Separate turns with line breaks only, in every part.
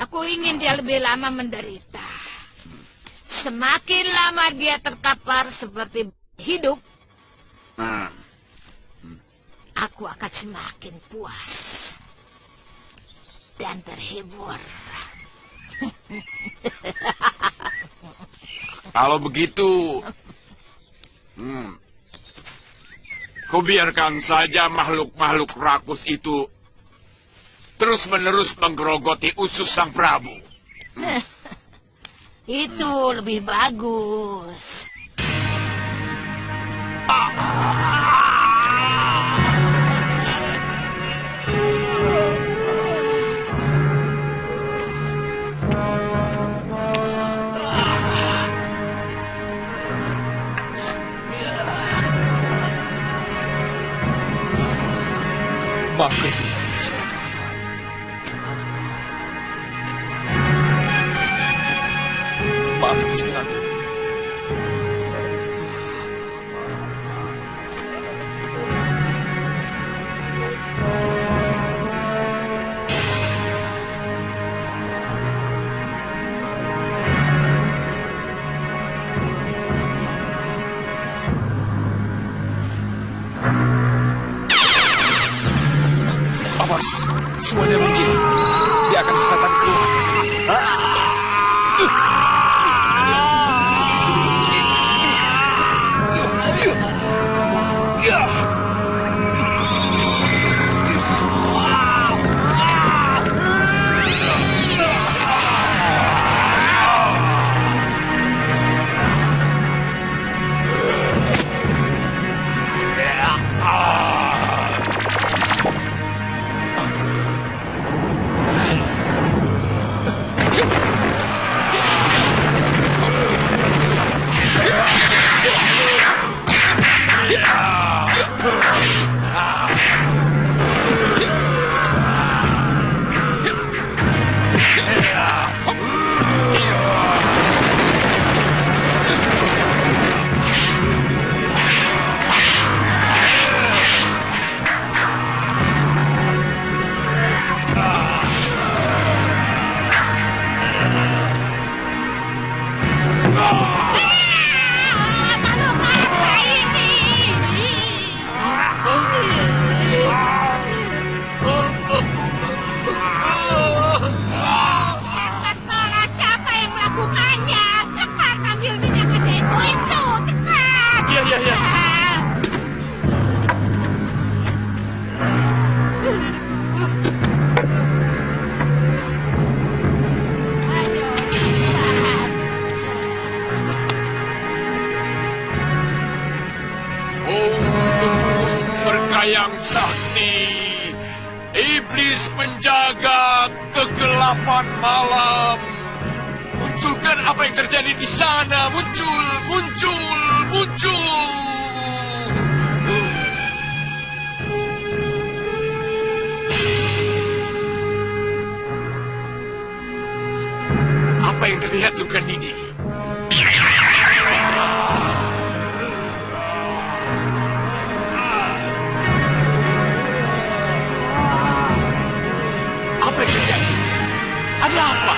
Aku ingin dia lebih lama menderita. Semakin lama dia terkapar seperti hidup, aku akan semakin puas dan terhibur.
Kalau begitu, kau biarkan saja makhluk-makhluk rakus itu terus-menerus menggerogoti usus sang Prabu.
Itu lebih bagus.
Bagus. Maaf, Gusti Ratu. Awas, semuanya rugi. Dia akan selatan keluar.
Yang sakti, iblis penjaga kegelapan malam. Munculkan apa yang terjadi di sana. Muncul. Apa yang terlihat Tukan ini? Ada apa?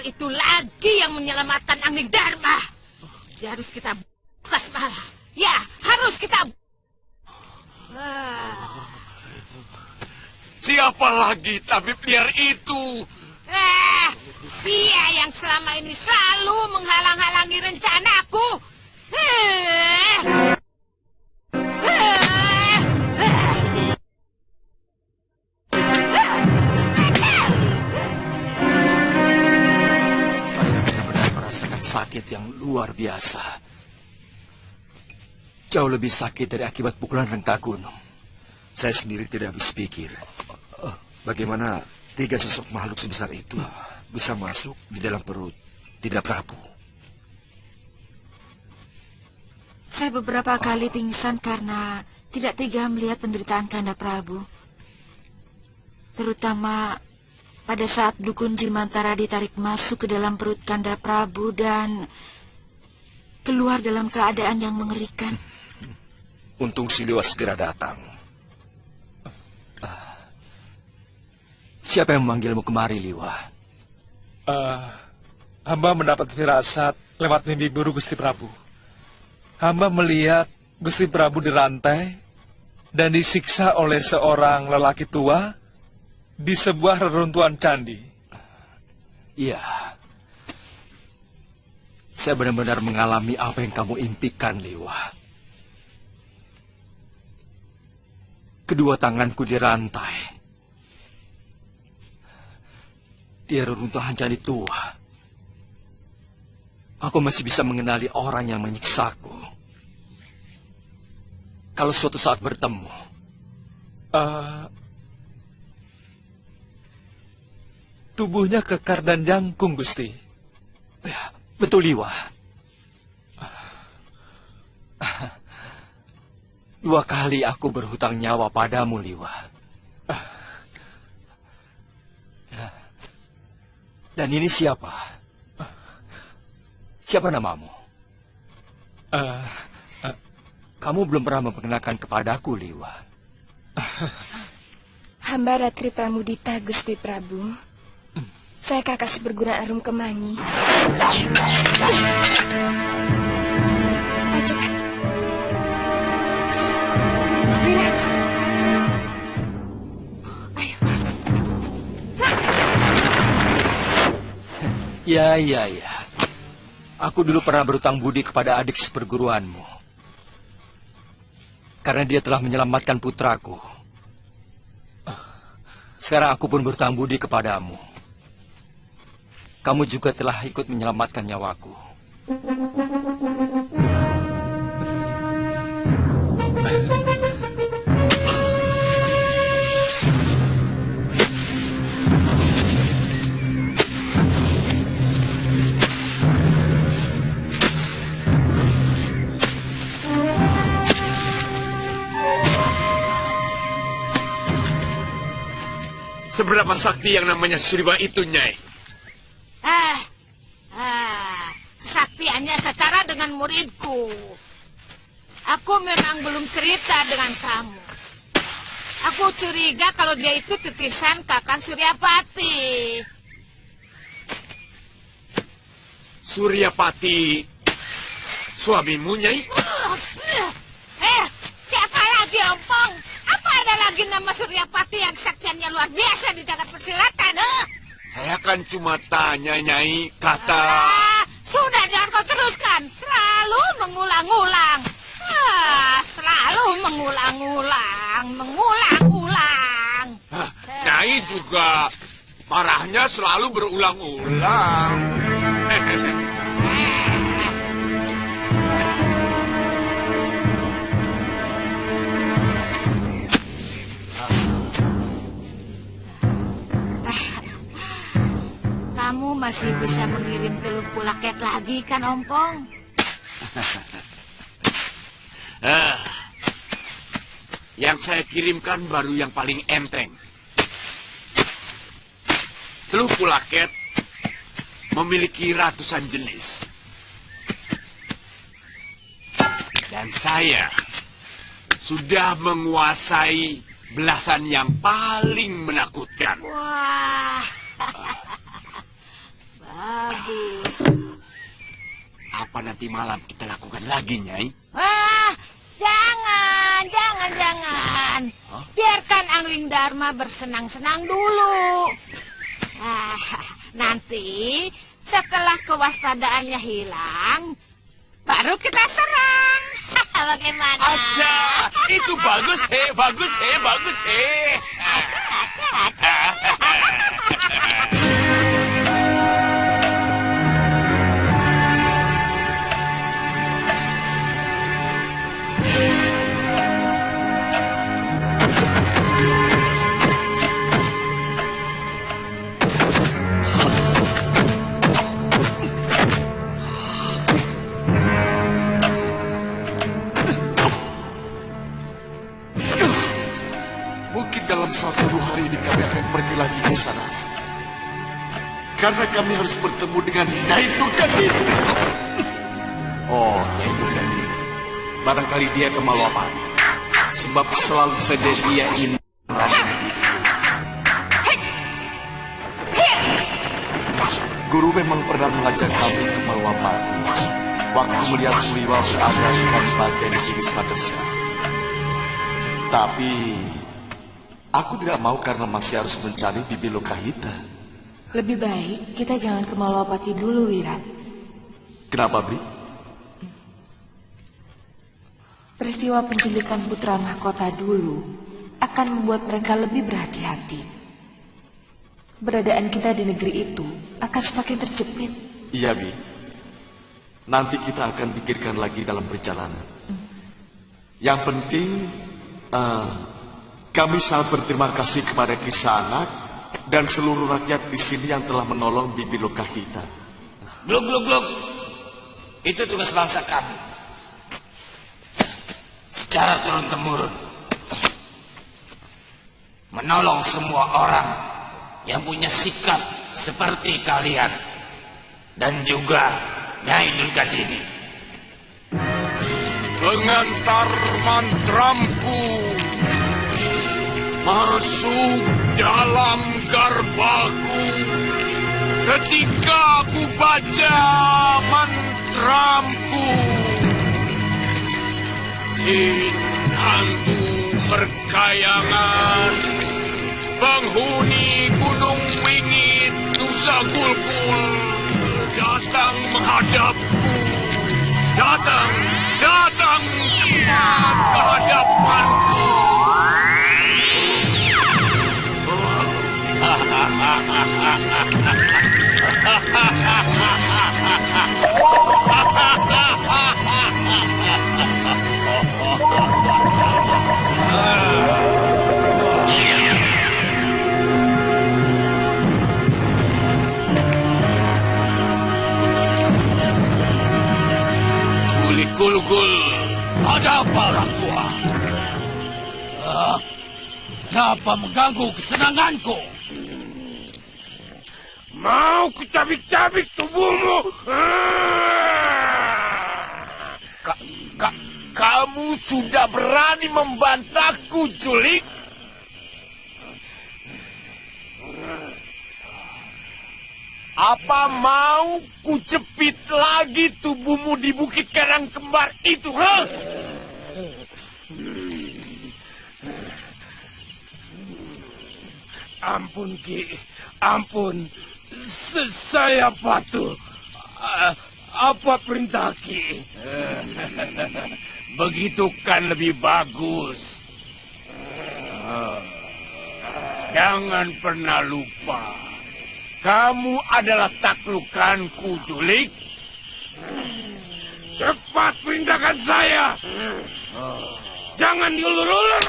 orang itu lagi yang menyelamatkan Angling Dharma. Dia harus kita bukas malah. Ya, harus kita.
Siapa lagi tabib liar itu?
Dia yang selama ini selalu menghalang-halangi rencanaku.
Saya benar-benar merasakan sakit yang luar biasa. Jauh lebih sakit dari akibat pukulan rengka gunung. Saya sendiri tidak habis pikir. Bagaimana 3 sosok makhluk sebesar itu bisa masuk di dalam perut Dinda Prabu?
Saya beberapa kali pingsan karena tidak tega melihat penderitaan Kanda Prabu. Terutama pada saat dukun Jimantara ditarik masuk ke dalam perut Kanda Prabu dan keluar dalam keadaan yang mengerikan.
Untung Siliwa segera datang. Siapa yang memanggilmu kemari, Liwa?
Hamba mendapat firasat lewat mimpi buruk Gusti Prabu. Hamba melihat Gusti Prabu dirantai dan disiksa oleh seorang lelaki tua di sebuah reruntuhan candi.
Iya. Saya benar-benar mengalami apa yang kamu impikan, Liwa. Kedua tanganku dirantai. Di reruntuhan candi tua. Aku masih bisa mengenali orang yang menyiksaku. Kalau suatu saat bertemu.
Tubuhnya kekar dan jangkung, Gusti.
Ya, betul, Liwa. 2 kali aku berhutang nyawa padamu, Liwa. Dan ini siapa? Siapa namamu? Kamu belum pernah memperkenalkan kepadaku, Liwa.
Hamba Ratri Pramudita, Gusti Prabu. Saya kakak seperguruan Arum Kemangi. Ayo cepat. Mira. Ayo.
Ya. Aku dulu pernah berutang budi kepada adik seperguruanmu. Karena dia telah menyelamatkan putraku. Sekarang aku pun berutang budi kepadamu. Kamu juga telah ikut menyelamatkan nyawaku.
Seberapa sakti yang namanya Suriba itu, Nyai?
Kesaktiannya setara dengan muridku. Aku memang belum cerita dengan kamu. Aku curiga kalau dia itu titisan Kakang Suryapati.
Suryapati, suamimu, Nyai?
Siapa lagi, Ompong? Apa ada lagi nama Suryapati yang kesaktiannya luar biasa di jagat persilatan?
Saya kan cuma tanya, Nyai, kata...
Sudah, jangan kau teruskan. Selalu mengulang-ulang. Selalu mengulang-ulang.
Nyai juga marahnya selalu berulang-ulang.
Kamu masih bisa mengirim telur pulaket lagi kan, Ompong?
Yang saya kirimkan baru yang paling enteng. Telur pulaket memiliki ratusan jenis. Dan saya sudah menguasai belasan yang paling menakutkan.
Wah, bagus.
Apa nanti malam kita lakukan lagi, Nyai?
Jangan. Biarkan Angling Dharma bersenang-senang dulu. Nanti setelah kewaspadaannya hilang, baru kita serang. Bagaimana?
Aja, itu bagus, bagus.
Mungkin dalam 1-2 hari ini kami akan pergi lagi ke sana. Karena kami harus bertemu dengan Nyai Durgandini.
Oh, Nyai Durgandini. Barangkali dia ke Malwapati. Sebab selalu saja dia ini.
Guru memang pernah mengajak kami ke Malwapati. Waktu melihat Suliwa berada di Kadipaten Wisma Desa. Tapi aku tidak mau karena masih harus mencari Bibi Lokahita.
Lebih baik kita jangan ke Malwapati dulu, Wirat.
Kenapa, Bri?
Peristiwa penculikan putra mahkota dulu akan membuat mereka lebih berhati-hati. Keberadaan kita di negeri itu akan semakin terjepit.
Iya, Bi. Nanti kita akan pikirkan lagi dalam perjalanan. Yang penting, kami sangat berterima kasih kepada Kisanak dan seluruh rakyat di sini yang telah menolong Bibi Lokahita.
Gluk. Itu tugas bangsa kami. Secara turun-temurun. Menolong semua orang yang punya sikap seperti kalian. Dan juga Nyai Durgandini.
Pengantar mantramku masuk dalam garbaku. Ketika aku baca mantramku, jin hantu berkayangan, penghuni Gunung Wingit Nusa Gulgul datang menghadapku. Datang cepat ke hadapanku. Gul-gul, ada apa orang tua? Kenapa mengganggu kesenanganku? Mau kucabik-cabik tubuhmu? Kamu sudah berani membantahku, Julik? Apa mau kujepit lagi tubuhmu di Bukit Karang Kembar itu, ha? Ampun, Ki. Ampun. Saya patuh. Apa perintah Ki? Begitu kan lebih bagus. Jangan pernah lupa. Kamu adalah taklukanku, Julik. Cepat perintahkan saya. Jangan diulur-ulur.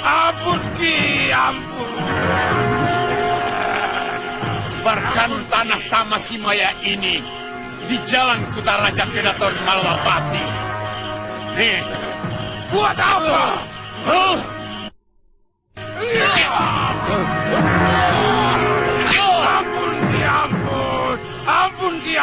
Ampun, Ki. Sebarkan tanah Tamasimaya ini di Jalan Kutaraja Kedaton Malwapati. Nih, buat apa? Ampun, Ki.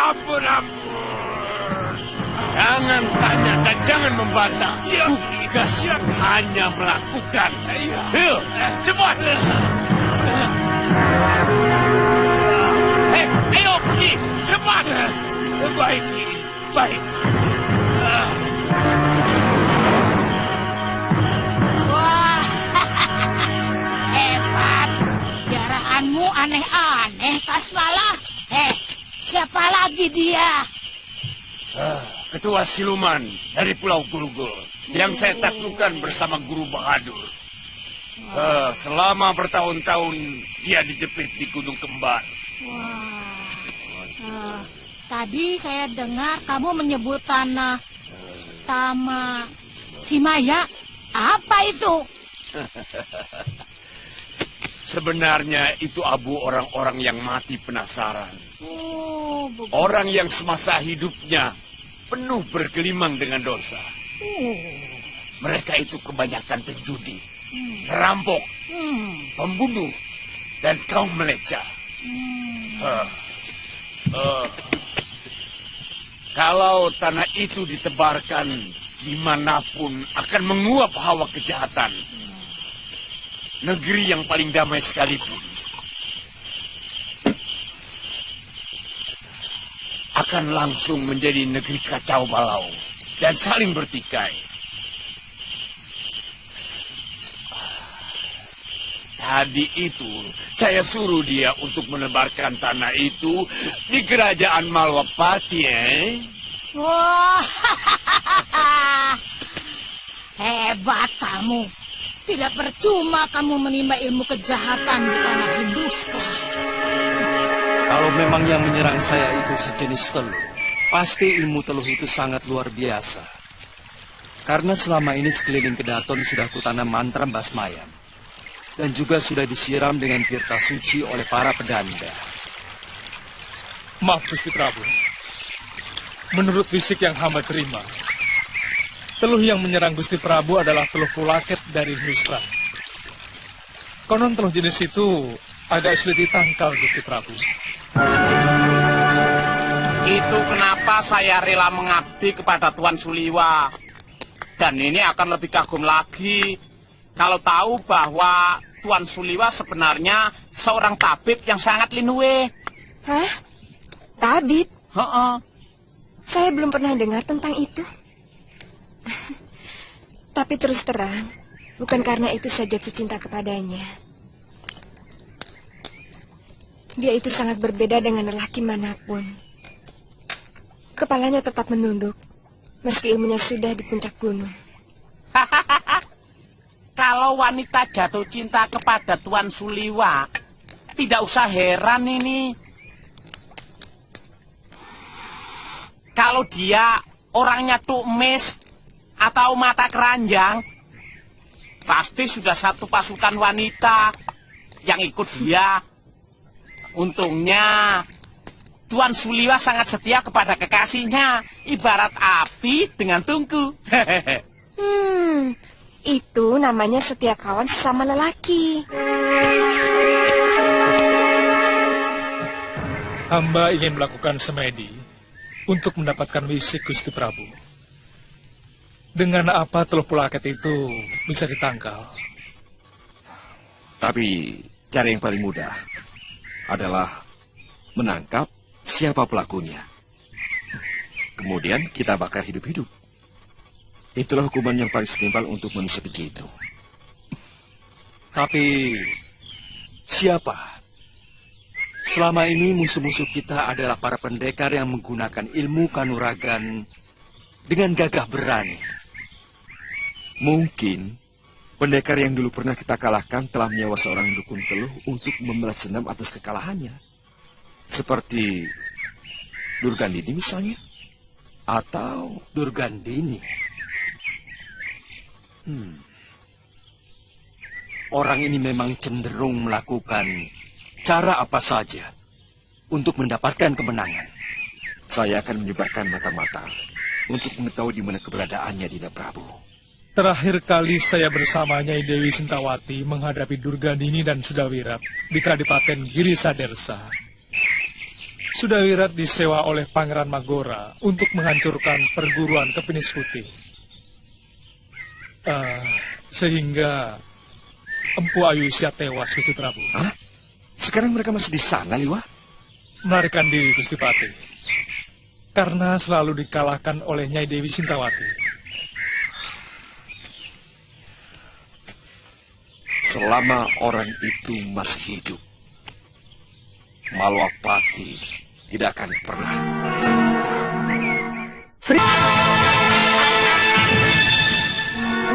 Jangan tanya dan jangan membantah. Tugas hanya melakukan. Ayo, cepat. Ayo pergi, cepat. Baik, baik.
Wah, hebat. Piaraanmu aneh-aneh, Kasmala. Siapa lagi dia?
Ketua siluman dari Pulau Gulgul yang saya taklukkan bersama Guru Bahadur. Selama bertahun-tahun dia dijepit di Gunung Kembar.
Tadi saya dengar kamu menyebut tanah Tama Simaya. Apa itu?
Sebenarnya itu abu orang-orang yang mati penasaran. Orang yang semasa hidupnya penuh bergelimang dengan dosa. Mereka itu kebanyakan penjudi, perampok, pembunuh, dan kaum melecah. Kalau tanah itu ditebarkan dimanapun akan menguap hawa kejahatan. Negeri yang paling damai sekalipun akan langsung menjadi negeri kacau balau dan saling bertikai. Tadi itu saya suruh dia untuk menebarkan tanah itu di kerajaan Malwapati,
Wah, hebat kamu. Tidak percuma kamu menimba ilmu kejahatan di tanah Hinduska.
Kalau memang yang menyerang saya itu sejenis teluh, pasti ilmu teluh itu sangat luar biasa. Karena selama ini sekeliling Kedaton sudah kutanam mantra basmayam. Dan juga sudah disiram dengan tirta suci oleh para pedanda.
Maaf, Gusti Prabu. Menurut fisik yang hamba terima, teluh yang menyerang Gusti Prabu adalah teluh pulaket dari Nusra. Konon teluh jenis itu agak sulit ditangkal, Gusti Prabu.
Itu kenapa saya rela mengabdi kepada Tuan Suliwa. Dan ini akan lebih kagum lagi kalau tahu bahwa Tuan Suliwa sebenarnya seorang tabib yang sangat linue.
Hah? Tabib? Saya belum pernah dengar tentang itu. Tapi terus terang, bukan karena itu saya jatuh cinta kepadanya. Dia itu sangat berbeda dengan lelaki manapun. Kepalanya tetap menunduk, meski ilmunya sudah di puncak gunung.
Kalau wanita jatuh cinta kepada Tuan Suliwa, tidak usah heran ini. Kalau dia orangnya tumis atau mata keranjang, pasti sudah satu pasukan wanita yang ikut dia. Untungnya Tuan Suliwa sangat setia kepada kekasihnya, ibarat api dengan tungku.
Itu namanya setia kawan sesama lelaki.
Hamba ingin melakukan semedi untuk mendapatkan wisik Gusti Prabu. Dengan apa teluh pulaket itu bisa ditangkal?
Tapi cara yang paling mudah adalah menangkap siapa pelakunya. Kemudian kita bakar hidup-hidup. Itulah hukuman yang paling setimpal untuk manusia keji itu.
Tapi siapa? Selama ini musuh-musuh kita adalah para pendekar yang menggunakan ilmu kanuragan dengan gagah berani.
Mungkin pendekar yang dulu pernah kita kalahkan telah menyewa seorang dukun teluh untuk membalas dendam atas kekalahannya. Seperti Durgandini misalnya. Atau
Durgandini. Orang ini memang cenderung melakukan cara apa saja untuk mendapatkan kemenangan.
Saya akan menyebarkan mata-mata untuk mengetahui di mana keberadaannya, Dinda Prabu.
Terakhir kali saya bersama Nyai Dewi Sintawati menghadapi Durgandini dan Sudawirat di Kadipaten Giri Sadersa. Sudawirat disewa oleh Pangeran Magora untuk menghancurkan perguruan Kepenis Putih. Sehingga Empu Ayusya tewas, Gusti Prabu.
Hah? Sekarang mereka masih di sana, Liwa?
Melarikan diri, Gusti Patih. Karena selalu dikalahkan oleh Nyai Dewi Sintawati.
Selama orang itu masih hidup, Malwapati tidak akan pernah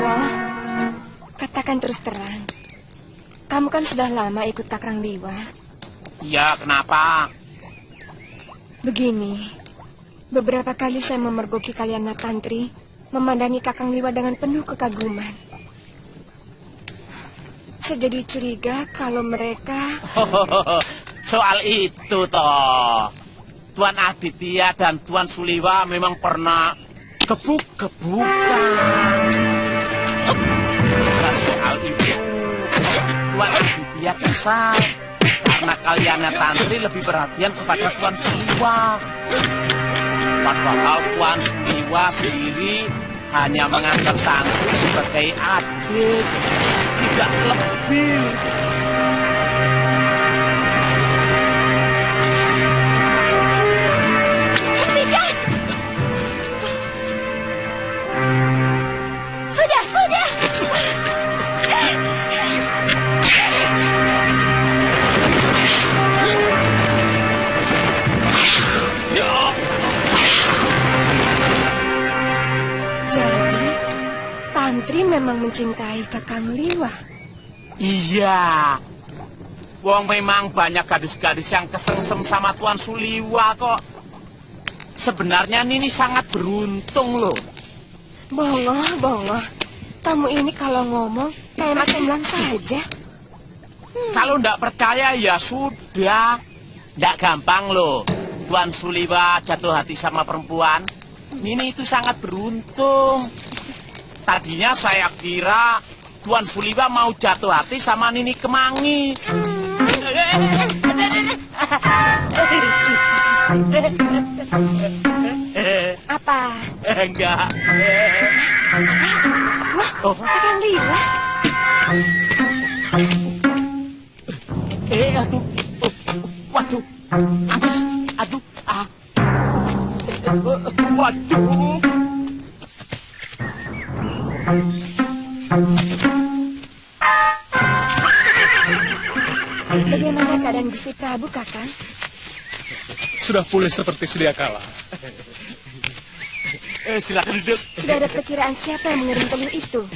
Wah, katakan terus terang. Kamu kan sudah lama ikut Kakang Liwa.
Iya, kenapa?
Begini, beberapa kali saya memergoki kalian Natantri, memandangi Kakang Liwa dengan penuh kekaguman. Saya jadi curiga kalau mereka...
Soal itu toh, Tuan Aditya dan Tuan Suliwa memang pernah gebuk-gebukan. Juga soal itu, Tuan Aditya kesal karena kalian Tantri lebih perhatian kepada Tuan Suliwa. Padahal Tuan Suliwa sendiri hanya menganggap Tantri sebagai adik, tidak lebih.
Sudah. Jadi, Tantri memang mencintai Kakang Liwa.
Iya. Wong memang banyak gadis-gadis yang kesengsem sama Tuan Suliwa kok. Sebenarnya Nini sangat beruntung loh.
Bongoh. Kamu ini kalau ngomong kayak macam lang saja.
Kalau ndak percaya ya sudah. Ndak gampang loh Tuan Suliwa jatuh hati sama perempuan. Nini itu sangat beruntung. Tadinya saya kira Tuan Suliwa mau jatuh hati sama Nini Kemangi.
Apa?
Enggak.
Wah, Kakang Liwa.
Aduh. Waduh. Angus. Aduh. Waduh.
Bagaimana keadaan Gusti Prabu, Kakang?
Sudah pulih seperti sedia kala.
Silakan duduk.
Sudah ada perkiraan siapa yang mengirim telur itu?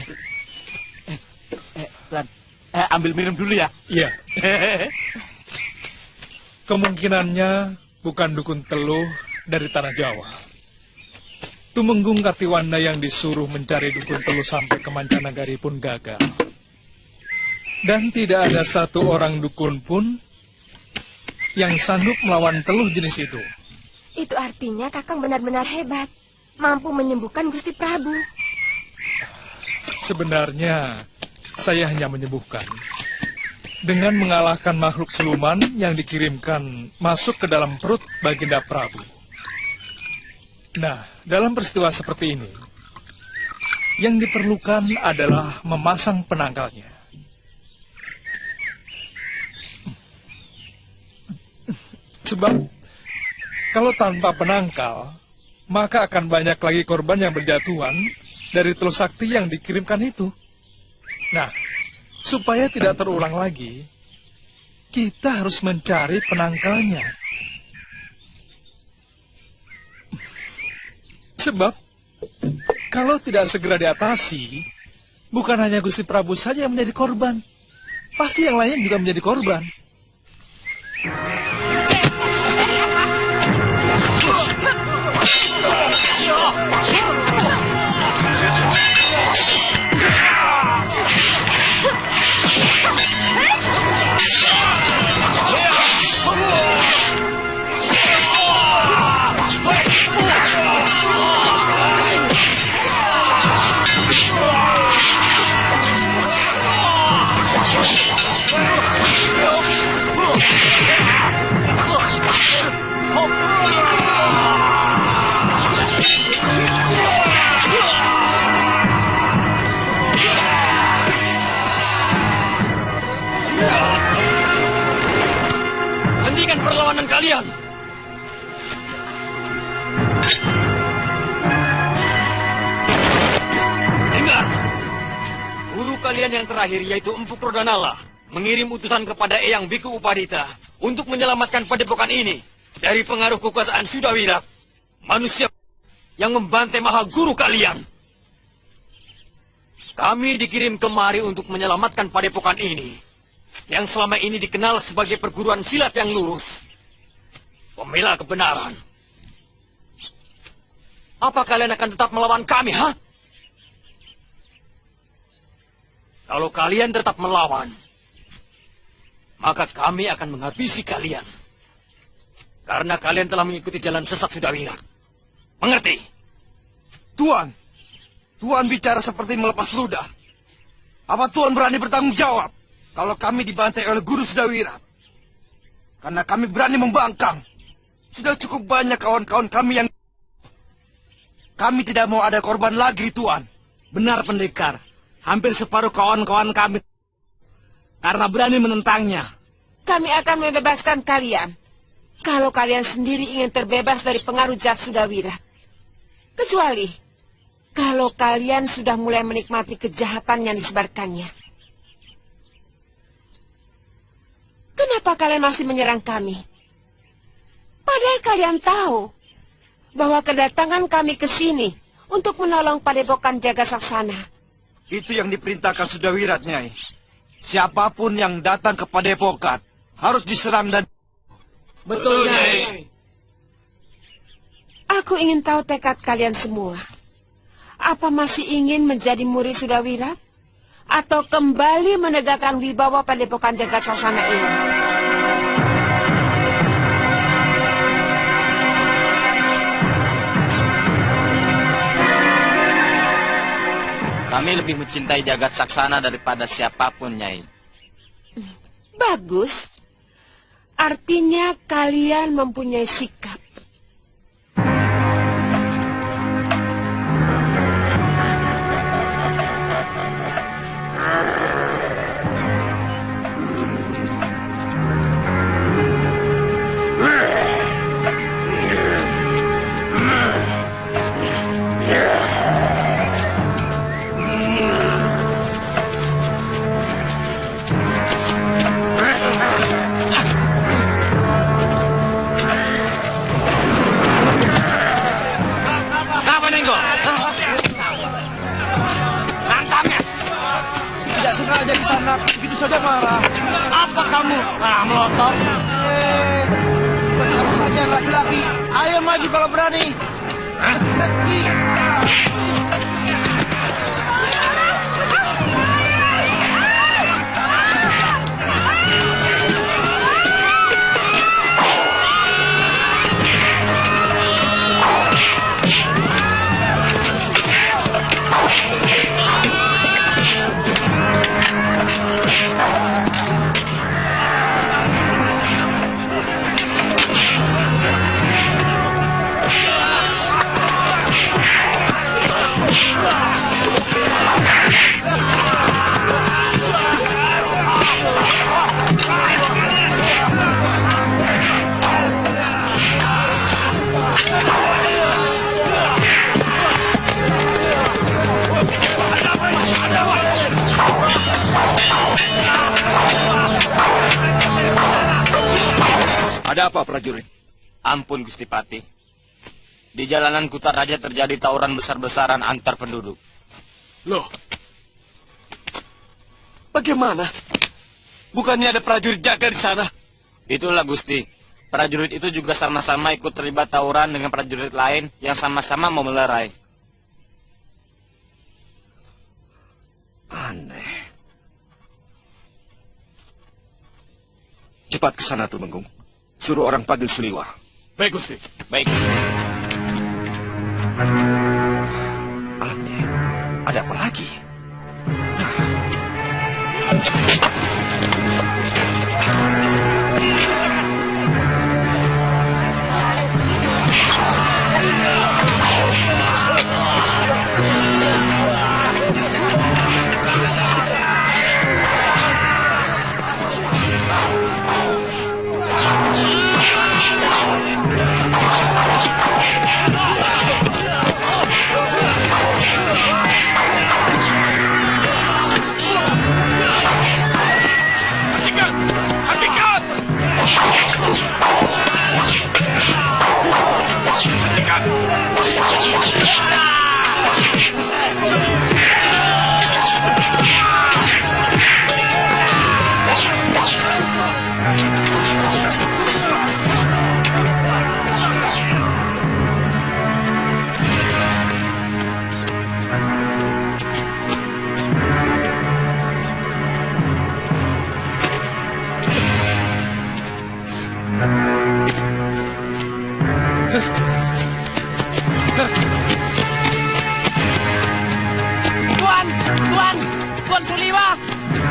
Tuan, ambil minum dulu ya.
Iya. Kemungkinannya bukan dukun teluh dari tanah Jawa. Tumenggung Kartiwanda yang disuruh mencari dukun teluh sampai ke Mancanagari pun gagal. Dan tidak ada satu orang dukun pun yang sanggup melawan teluh jenis itu.
Itu artinya Kakang benar-benar hebat, mampu menyembuhkan Gusti Prabu.
Sebenarnya saya hanya menyembuhkan dengan mengalahkan makhluk siluman yang dikirimkan masuk ke dalam perut Baginda Prabu. Nah, dalam peristiwa seperti ini, yang diperlukan adalah memasang penangkalnya. Sebab, kalau tanpa penangkal, maka akan banyak lagi korban yang berjatuhan dari teluh sakti yang dikirimkan itu. Nah, supaya tidak terulang lagi, kita harus mencari penangkalnya. Sebab, kalau tidak segera diatasi, bukan hanya Gusti Prabu saja yang menjadi korban. Pasti yang lain juga menjadi korban.
komandan kalian. Dengar, guru kalian yang terakhir yaitu Empu Krodanala mengirim utusan kepada Eyang Biku Upadita untuk menyelamatkan padepokan ini dari pengaruh kekuasaan Sudawirat, manusia yang membantai maha guru kalian. Kami dikirim kemari untuk menyelamatkan padepokan ini, yang selama ini dikenal sebagai perguruan silat yang lurus, pembela kebenaran. Apa kalian akan tetap melawan kami, ha? Kalau kalian tetap melawan, maka kami akan menghabisi kalian. Karena kalian telah mengikuti jalan sesat Sudawirat. Mengerti?
Tuan, Tuan bicara seperti melepas ludah. Apa Tuan berani bertanggung jawab kalau kami dibantai oleh guru Sudawirat? Karena kami berani membangkang. Sudah cukup banyak kawan-kawan kami yang... Kami tidak mau ada korban lagi, Tuan.
Benar, Pendekar. Hampir separuh kawan-kawan kami karena berani menentangnya.
Kami akan membebaskan kalian kalau kalian sendiri ingin terbebas dari pengaruh jahat Sudawirat. Kecuali kalau kalian sudah mulai menikmati kejahatan yang disebarkannya. Kenapa kalian masih menyerang kami? Padahal kalian tahu bahwa kedatangan kami ke sini untuk menolong padepokan Jagasaksana.
Itu yang diperintahkan Sudawirat, Nyai. Siapapun yang datang ke padepokan harus diserang dan...
Betul, Nyai.
Aku ingin tahu tekad kalian semua. Apa masih ingin menjadi murid Sudawirat? Atau kembali menegakkan wibawa padepokan Jagasaksana ini?
Kami lebih mencintai Jagat Saksana daripada siapapun, Nyai.
Bagus. Artinya kalian mempunyai sikap.
Sengaja di sana, begitu saja marah.
Apa kamu? Melotot.
Bukan kamu saja yang laki-laki. Ayo maju kalau berani.
Ada apa, prajurit?
Ampun, Gusti Pati. Di jalanan Kutaraja terjadi tawuran besar-besaran antar penduduk.
Loh, bagaimana? Bukannya ada prajurit jaga di sana?
Itulah, Gusti. Prajurit itu juga sama-sama ikut terlibat tawuran dengan prajurit lain yang sama-sama mau melerai.
Aneh. Cepat ke sana, Tumenggung. Suruh orang panggil Suliwa.
Baik, Gusti.
Baik, Gusti.
Aneh. Ada apa lagi?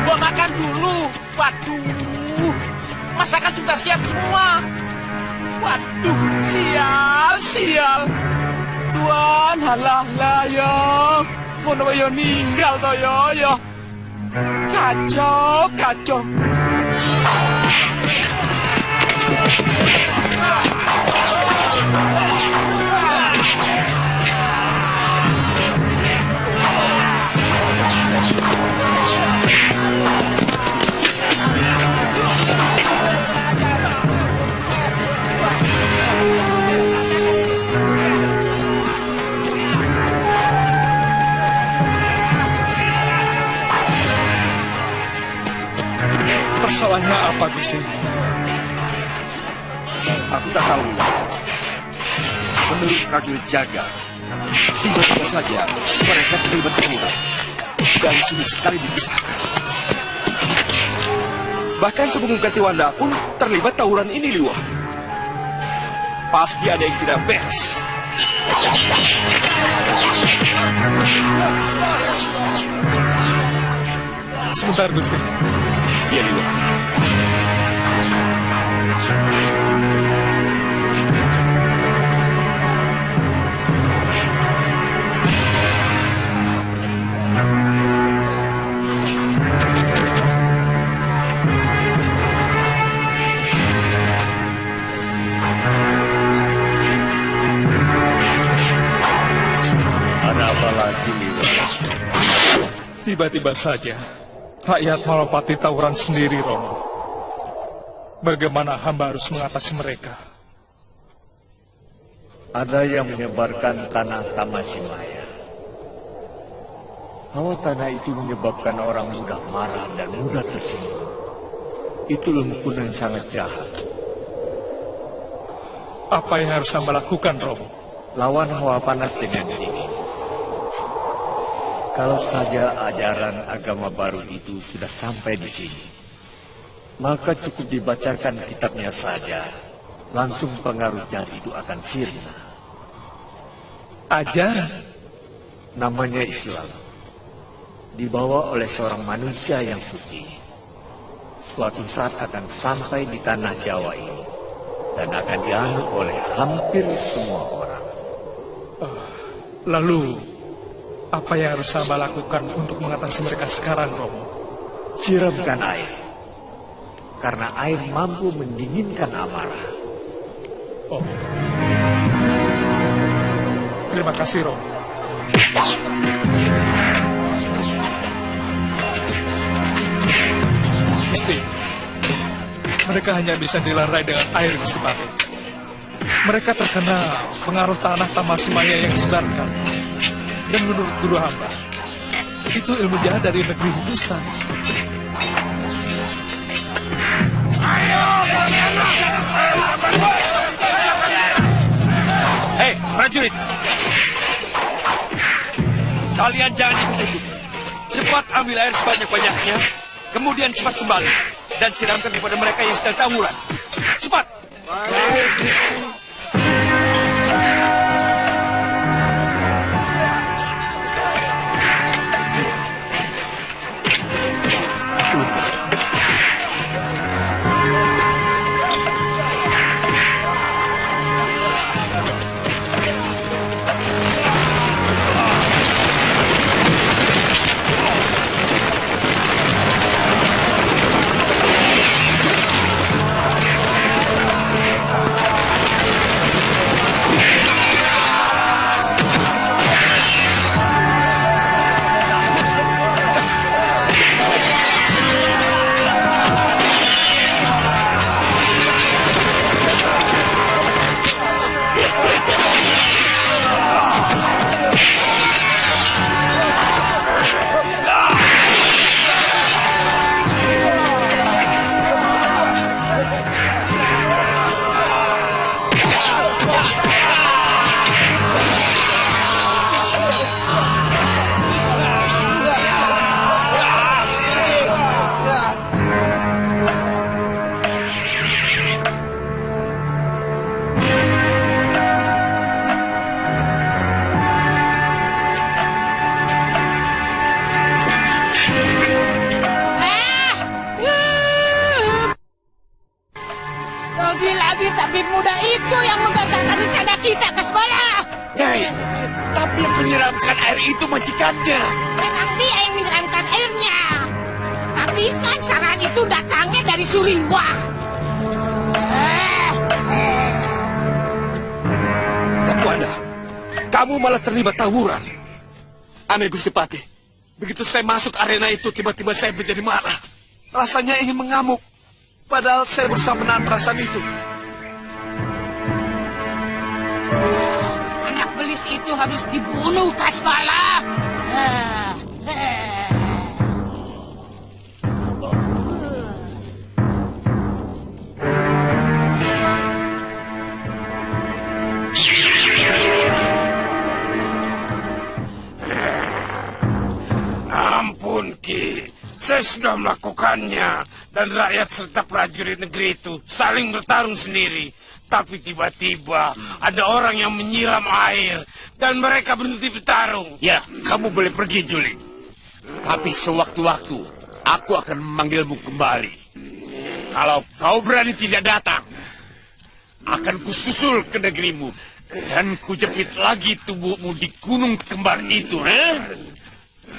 Gua makan dulu. Waduh, masakan sudah siap semua. Waduh, sial. Tuan, halah ya. Ngono yo ninggal to yo. Kacau.
Persoalannya apa, Gusti?
Aku tak tahu. Menurut prajurit jaga, tiba-tiba saja mereka terlibat tawuran dan sulit sekali dipisahkan. Bahkan Tumenggung Katiwanda pun terlibat tawuran ini, Liwa. Pasti ada yang tidak beres.
Sebentar, Gusti.
Iya, Liwa.
Ada apa lagi, Liwa?
Tiba-tiba saja rakyat melompati tawuran sendiri, Romo. Bagaimana hamba harus mengatasi mereka?
Ada yang menyebarkan tanah Tamasimaya. Hawa tanah itu menyebabkan orang mudah marah dan mudah tersinggung. Itu lempun yang sangat jahat.
Apa yang harus hamba lakukan, Romo?
Lawan hawa panas dengan dingin. Kalau saja ajaran agama baru itu sudah sampai di sini, maka cukup dibacakan kitabnya saja, langsung pengaruh jahat itu akan sirna.
Ajaran?
Namanya Islam, dibawa oleh seorang manusia yang suci. Suatu saat akan sampai di tanah Jawa ini, dan akan dianut oleh hampir semua orang.
Lalu apa yang harus hamba lakukan untuk mengatasi mereka sekarang, Romo?
Siramkan air, karena air mampu mendinginkan amarah.
Oh. Terima kasih, Romo. Gusti, mereka hanya bisa dilerai dengan air, Gusti Pati. Mereka terkena pengaruh tanah Tamasimaya yang disebarkan. Dan menurut guru hamba, itu ilmu jahat dari negeri Hindustan.
Hei, prajurit! Kalian jangan ikut-ikut. Cepat ambil air sebanyak-banyaknya, kemudian cepat kembali dan siramkan kepada mereka yang sedang tawuran. Cepat!
tabib muda itu yang membatalkan rencana kita, Kasbala.
Nyai, tapi yang menyiramkan air itu majikannya.
Memang dia yang menyiramkan airnya. Tapi kan saran itu datangnya dari Suliwa.
Wanda, kamu malah terlibat tawuran.
Aneh Gusti Patih. Begitu saya masuk arena itu, tiba-tiba saya menjadi marah. Rasanya ingin mengamuk. Padahal saya berusaha menahan perasaan itu.
Anak belis itu harus dibunuh, Kasbala.
Ampun, Ki. Saya sudah melakukannya. Dan rakyat serta prajurit negeri itu saling bertarung sendiri. Tapi tiba-tiba ada orang yang menyiram air. Dan mereka berhenti bertarung. Ya, kamu boleh pergi, Juli. Tapi sewaktu-waktu, aku akan memanggilmu kembali. Kalau kau berani tidak datang, akan kususul ke negerimu. Dan kujepit lagi tubuhmu di gunung kembar itu,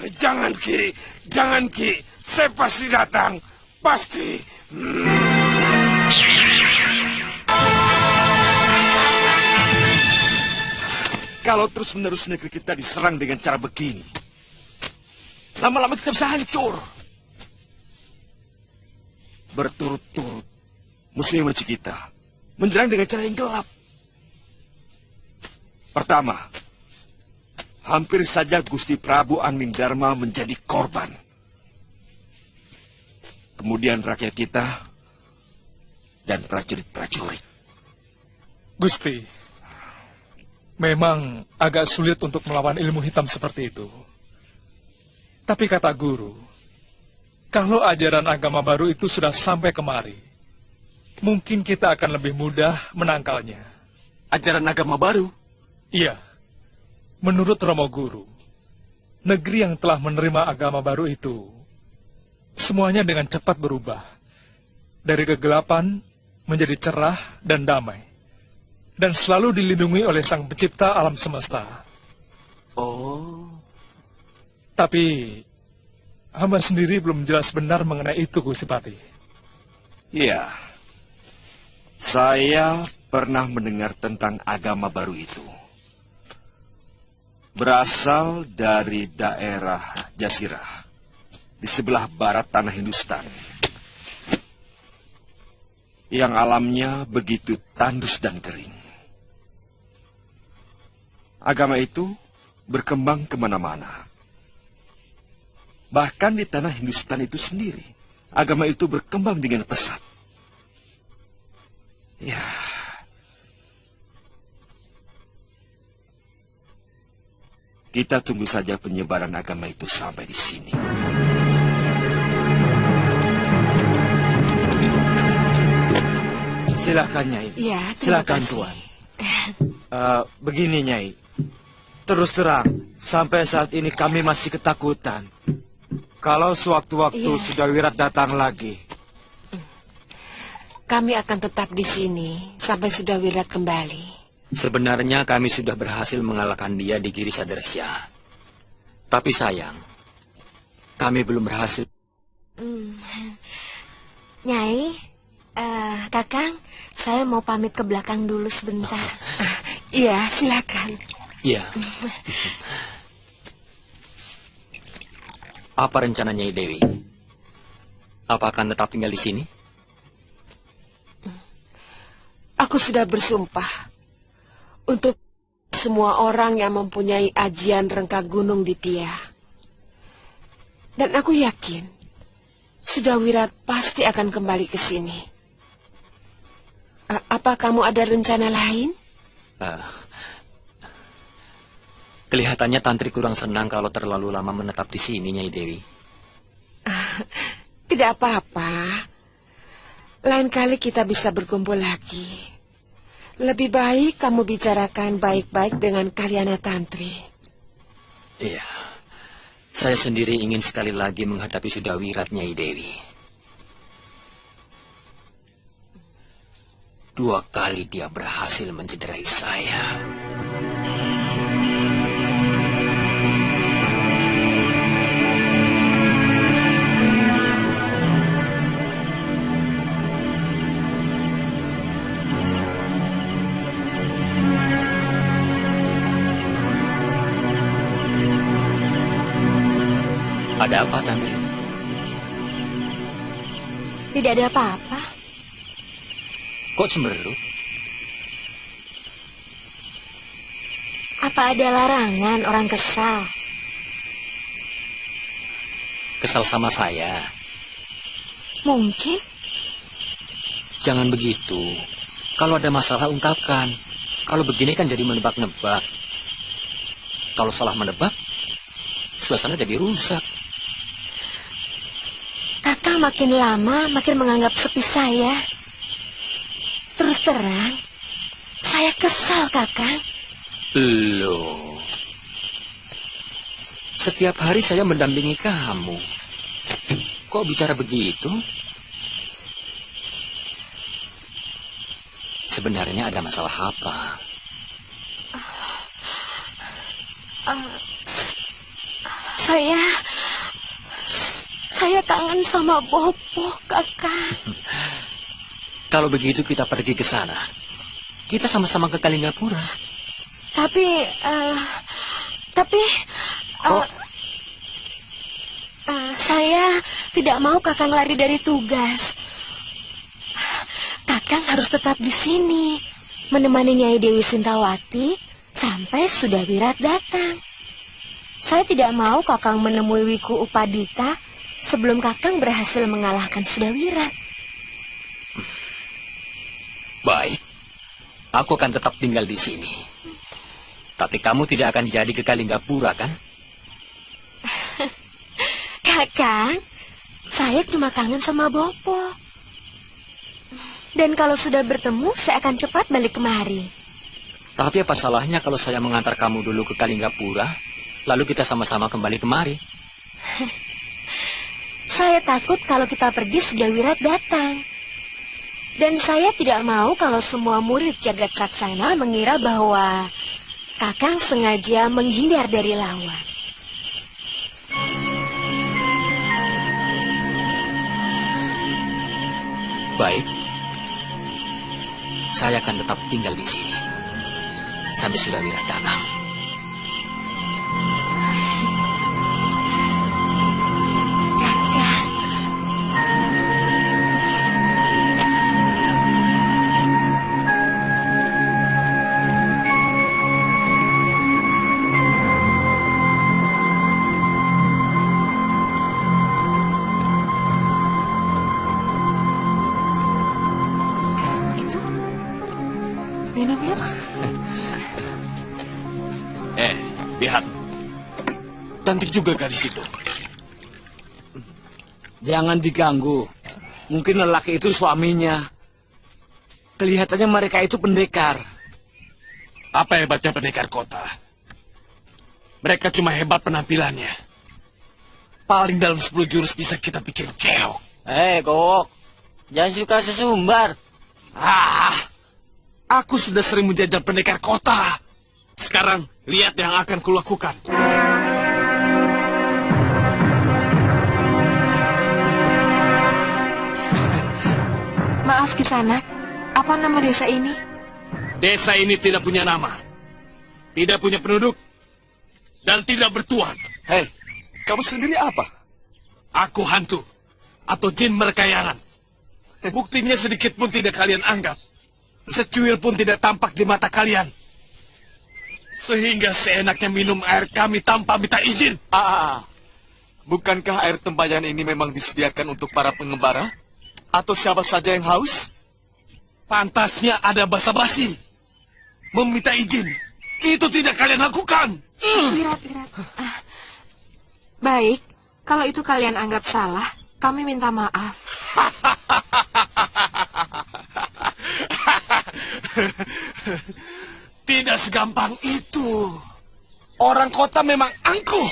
Jangan, Ki. Jangan, Ki. Saya pasti datang. Pasti.
Kalau terus-menerus negeri kita diserang dengan cara begini, lama-lama kita bisa hancur. Berturut-turut, musuh yang benci kita menyerang dengan cara yang gelap. Pertama, hampir saja Gusti Prabu Anglingdarma menjadi korban. Kemudian rakyat kita dan prajurit-prajurit.
Gusti, memang agak sulit untuk melawan ilmu hitam seperti itu. Tapi kata guru, kalau ajaran agama baru itu sudah sampai kemari, mungkin kita akan lebih mudah menangkalnya.
Ajaran agama baru?
Iya. Menurut Romo Guru, negeri yang telah menerima agama baru itu, semuanya dengan cepat berubah. Dari kegelapan menjadi cerah dan damai. Dan selalu dilindungi oleh Sang Pencipta alam semesta.
Oh.
Tapi, hamba sendiri belum jelas benar mengenai itu, Gusti Patih.
Iya. Saya pernah mendengar tentang agama baru itu. Berasal dari daerah Jasirah, di sebelah barat tanah Hindustan, yang alamnya begitu tandus dan kering. Agama itu berkembang kemana-mana. Bahkan di tanah Hindustan itu sendiri, agama itu berkembang dengan pesat. Ya, kita tunggu saja penyebaran agama itu sampai di sini.
Silakan, Nyai.
Ya,
silakan, Tuan. Begini, Nyai. Terus terang, sampai saat ini kami masih ketakutan. Kalau sewaktu-waktu sudah Wirat datang lagi,
kami akan tetap di sini sampai sudah Wirat kembali.
Sebenarnya kami sudah berhasil mengalahkan dia di Giri Sadarsya. Tapi sayang, kami belum berhasil.
Nyai, Kakang, saya mau pamit ke belakang dulu sebentar.
Iya, silakan.
Iya. Apa rencananya, Nyai Dewi? Apa akan tetap tinggal di sini?
Aku sudah bersumpah untuk semua orang yang mempunyai ajian rengka gunung di Tia. Dan aku yakin, sudah Wirat pasti akan kembali ke sini. Apa kamu ada rencana lain?
Kelihatannya Tantri kurang senang kalau terlalu lama menetap di sini, Nyai Dewi.
Tidak apa-apa. Lain kali kita bisa berkumpul lagi. Lebih baik kamu bicarakan baik-baik dengan Kalyana Tantri.
Iya. Saya sendiri ingin sekali lagi menghadapi Sudawirat, Nyai Dewi. 2 kali dia berhasil mencederai saya. Ada apa, Tantri?
Tidak ada apa-apa.
Kok cemberut?
Apa ada larangan orang kesal?
Kesal sama saya?
Mungkin.
Jangan begitu. Kalau ada masalah, ungkapkan. Kalau begini kan jadi menebak-nebak. Kalau salah menebak, suasana jadi rusak.
Kakak makin lama makin menganggap sepi saya. Terus terang, saya kesal, Kakak.
Loh. Setiap hari saya mendampingi kamu. Kok bicara begitu? Sebenarnya ada masalah apa?
Saya kangen sama Bopo, Kakak.
Kalau begitu kita pergi ke sana. Kita sama-sama ke Kalinggapura.
Tapi saya tidak mau Kakang lari dari tugas. Kakang harus tetap di sini, menemani Nyai Dewi Sintawati sampai Sudawirat datang. Saya tidak mau Kakang menemui Wiku Upadita sebelum Kakang berhasil mengalahkan Sudawirat.
Baik, aku akan tetap tinggal di sini. Tapi kamu tidak akan jadi ke Kalinggapura, kan?
Kakang, saya cuma kangen sama Bopo. Dan kalau sudah bertemu, saya akan cepat balik kemari.
Tapi apa salahnya kalau saya mengantar kamu dulu ke Kalinggapura, lalu kita sama-sama kembali kemari?
Saya takut kalau kita pergi Sudawirat datang. Dan saya tidak mau kalau semua murid Jagat Saksana mengira bahwa Kakang sengaja menghindar dari lawan.
Baik. Saya akan tetap tinggal di sini sampai Sudawirat datang.
Minum yuk.
Lihat. Cantik juga gadis itu.
Jangan diganggu. Mungkin lelaki itu suaminya. Kelihatannya mereka itu pendekar.
Apa hebatnya pendekar kota? Mereka cuma hebat penampilannya. Paling dalam 10 jurus bisa kita bikin keok.
Kok. Jangan suka sesumbar.
Aku sudah sering menjajal pendekar kota. Sekarang, lihat yang akan kulakukan.
Maaf, Kisanak. Apa nama desa ini?
Desa ini tidak punya nama. Tidak punya penduduk. Dan tidak bertuan.
Hei, kamu sendiri apa?
Aku hantu. Atau jin merkayaran. Buktinya sedikit pun tidak kalian anggap. Secuil pun tidak tampak di mata kalian. Sehingga seenaknya minum air kami tanpa minta izin.
Bukankah air tempayan ini memang disediakan untuk para pengembara? Atau siapa saja yang haus?
Pantasnya ada basa-basi. Meminta izin. Itu tidak kalian lakukan.
Wirat. Baik, kalau itu kalian anggap salah, kami minta maaf.
Tidak segampang itu. Orang kota memang angkuh.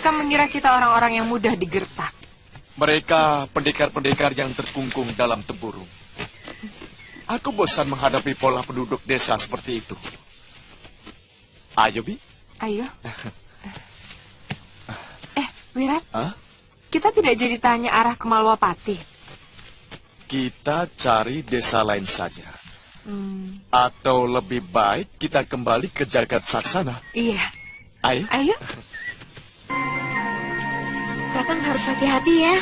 Mereka mengira kita orang-orang yang mudah digertak.
Mereka pendekar-pendekar yang terkungkung dalam tempurung. Aku bosan menghadapi pola penduduk desa seperti itu. Ayo, Bi.
Ayo. Wirat,
Hah?
kita tidak jadi tanya arah ke Malwapati.
Kita cari desa lain saja. Atau lebih baik kita kembali ke Jagat Saksana.
Iya.
Ayo.
Ayo.
Kakang harus hati-hati ya.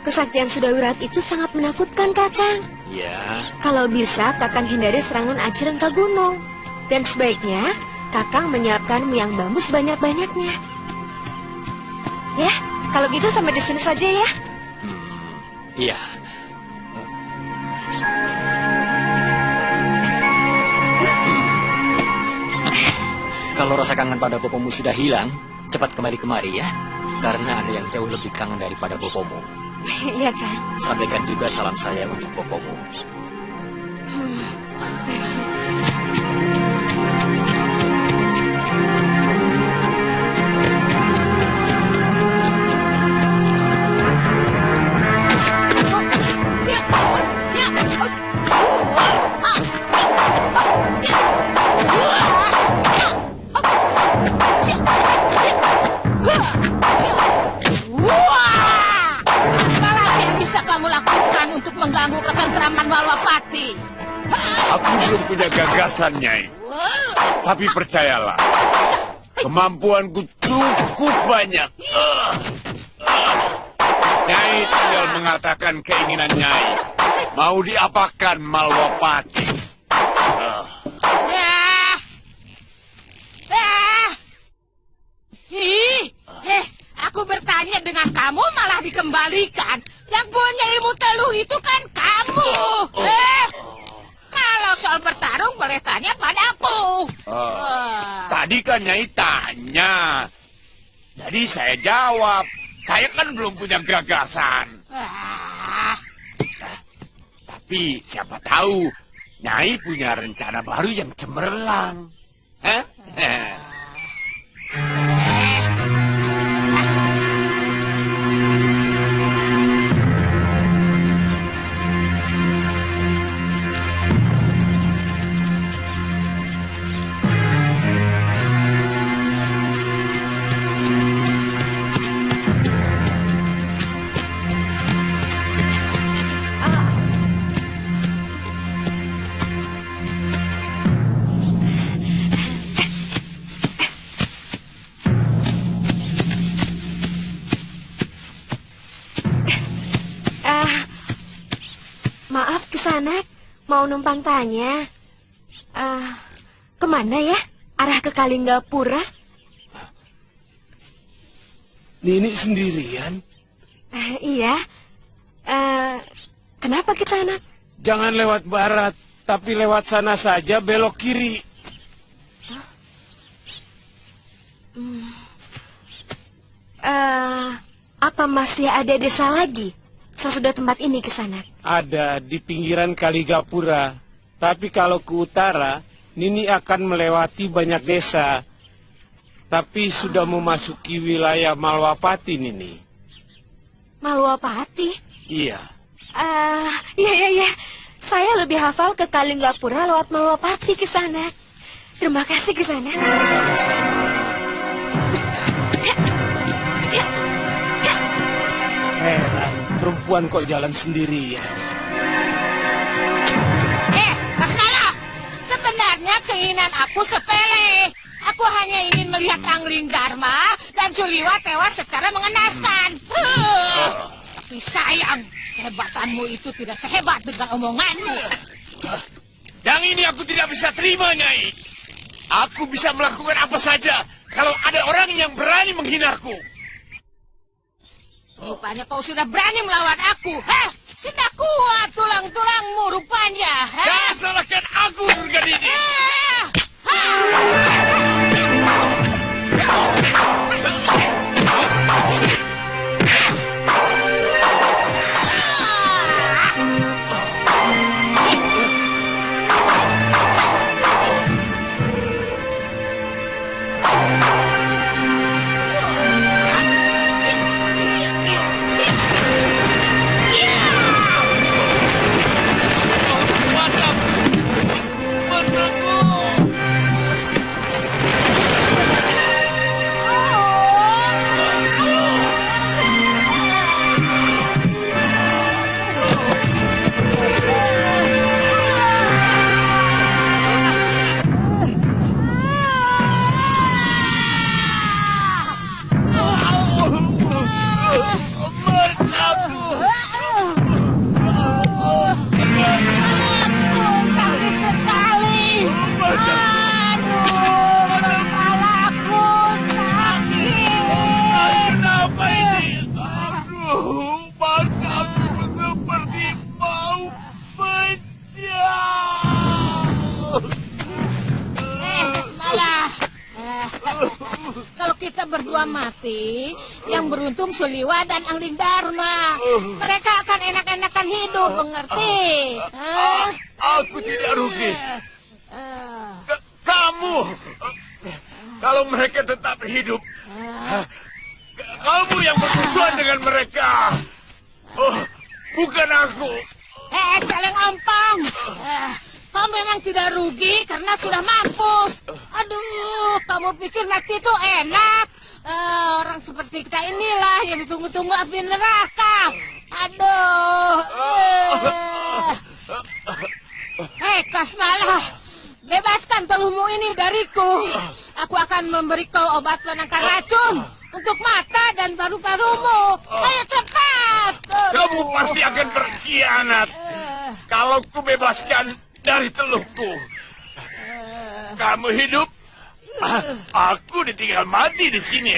Kesaktian Sudawirat itu sangat menakutkan, Kakang.
Ya.
Kalau bisa, Kakang hindari serangan Aciren ke gunung. Dan sebaiknya, Kakang menyiapkan yang bambu sebanyak-banyaknya. Ya, kalau gitu sampai di sini saja ya.
Iya. Kalau rasa kangen pada bopomu sudah hilang, cepat kembali kemari ya. Karena ada yang jauh lebih kangen daripada bopomu.
Iya kan?
Sampaikan juga salam saya untuk bopomu.
Mengganggu ketentraman Malwapati.
Aku belum punya gagasan, Nyai. Tapi percayalah, kemampuanku cukup banyak. Nyai tinggal mengatakan keinginan Nyai. Mau diapakan Malwapati?
Aku bertanya dengan kamu malah dikembalikan. Yang punya ilmu teluh itu kan kamu. Kalau soal bertarung boleh tanya padaku.
Tadi kan Nyai tanya. Jadi saya jawab. Saya kan belum punya gagasan. Tapi siapa tahu Nyai punya rencana baru yang cemerlang. Hah?
Maaf Kisanak, mau numpang tanya. Kemana ya? Arah ke Kalinggapura?
Nini sendirian?
Iya. Kenapa Kisanak?
Jangan lewat barat, tapi lewat sana saja belok kiri.
Apa masih ada desa lagi sesudah tempat ini Kisanak?
Ada di pinggiran Kaligapura. Tapi kalau ke utara, Nini akan melewati banyak desa. Tapi sudah memasuki wilayah Malwapati, Nini.
Malwapati?
Iya.
Iya. Saya lebih hafal ke Kalinggapura lewat Malwapati Kisanak. Terima kasih Kisanak.
Sama-sama. Heran, perempuan kok jalan sendirian.
Baskala, sebenarnya keinginan aku sepele. Aku hanya ingin melihat Angling Dharma dan Suliwa tewas secara mengenaskan. Tapi sayang, kehebatanmu itu tidak sehebat dengan omonganmu.
Yang ini aku tidak bisa terima, Nyai. Aku bisa melakukan apa saja kalau ada orang yang berani menghinaku.
Rupanya kau sudah berani melawan aku. Sudah kuat tulang-tulangmu rupanya.
Jangan salahkan aku, Durgadini.
Kalau kita berdua mati, yang beruntung Suliwa dan Angling Dharma. Mereka akan enak-enakan hidup, mengerti?
Aku tidak rugi. Kamu, kalau mereka tetap hidup, kamu yang bermusuhan dengan mereka. Oh, bukan aku.
Celeng ompong. Kau memang tidak rugi karena sudah mampus. Aduh, kamu pikir mati itu enak? Orang seperti kita inilah yang ditunggu-tunggu api neraka. Aduh. Kasmalah, bebaskan teluhmu ini dariku. Aku akan memberi kau obat penangkal racun untuk mata dan paru-parumu. Ayo cepat.
Kamu pasti akan berkhianat kalau ku bebaskan dari teluhku. Kamu hidup, aku ditinggal mati di sini.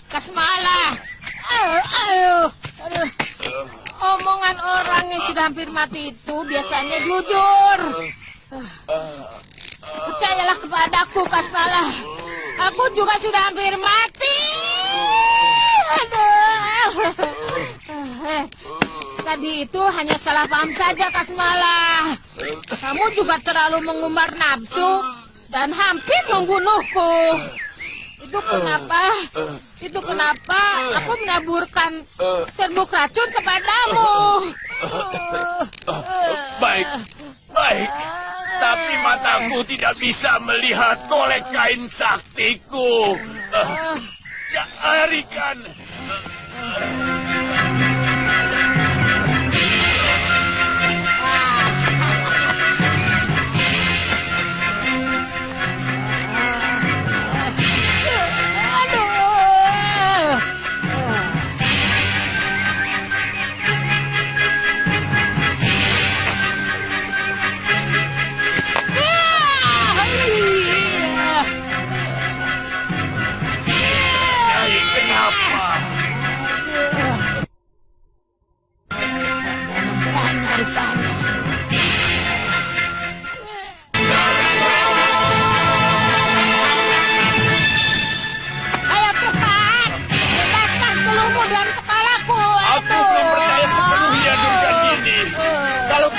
Kasmalah. Omongan orang yang sudah hampir mati itu biasanya jujur. Percayalah kepadaku, Kasmalah. Aku juga sudah hampir mati. Tadi itu hanya salah paham saja, Kasmalah. Kamu juga terlalu mengumbar nafsu dan hampir membunuhku. Itu kenapa aku menaburkan serbuk racun kepadamu.
Baik. Tapi mataku tidak bisa melihat golek kain saktiku. Carikan.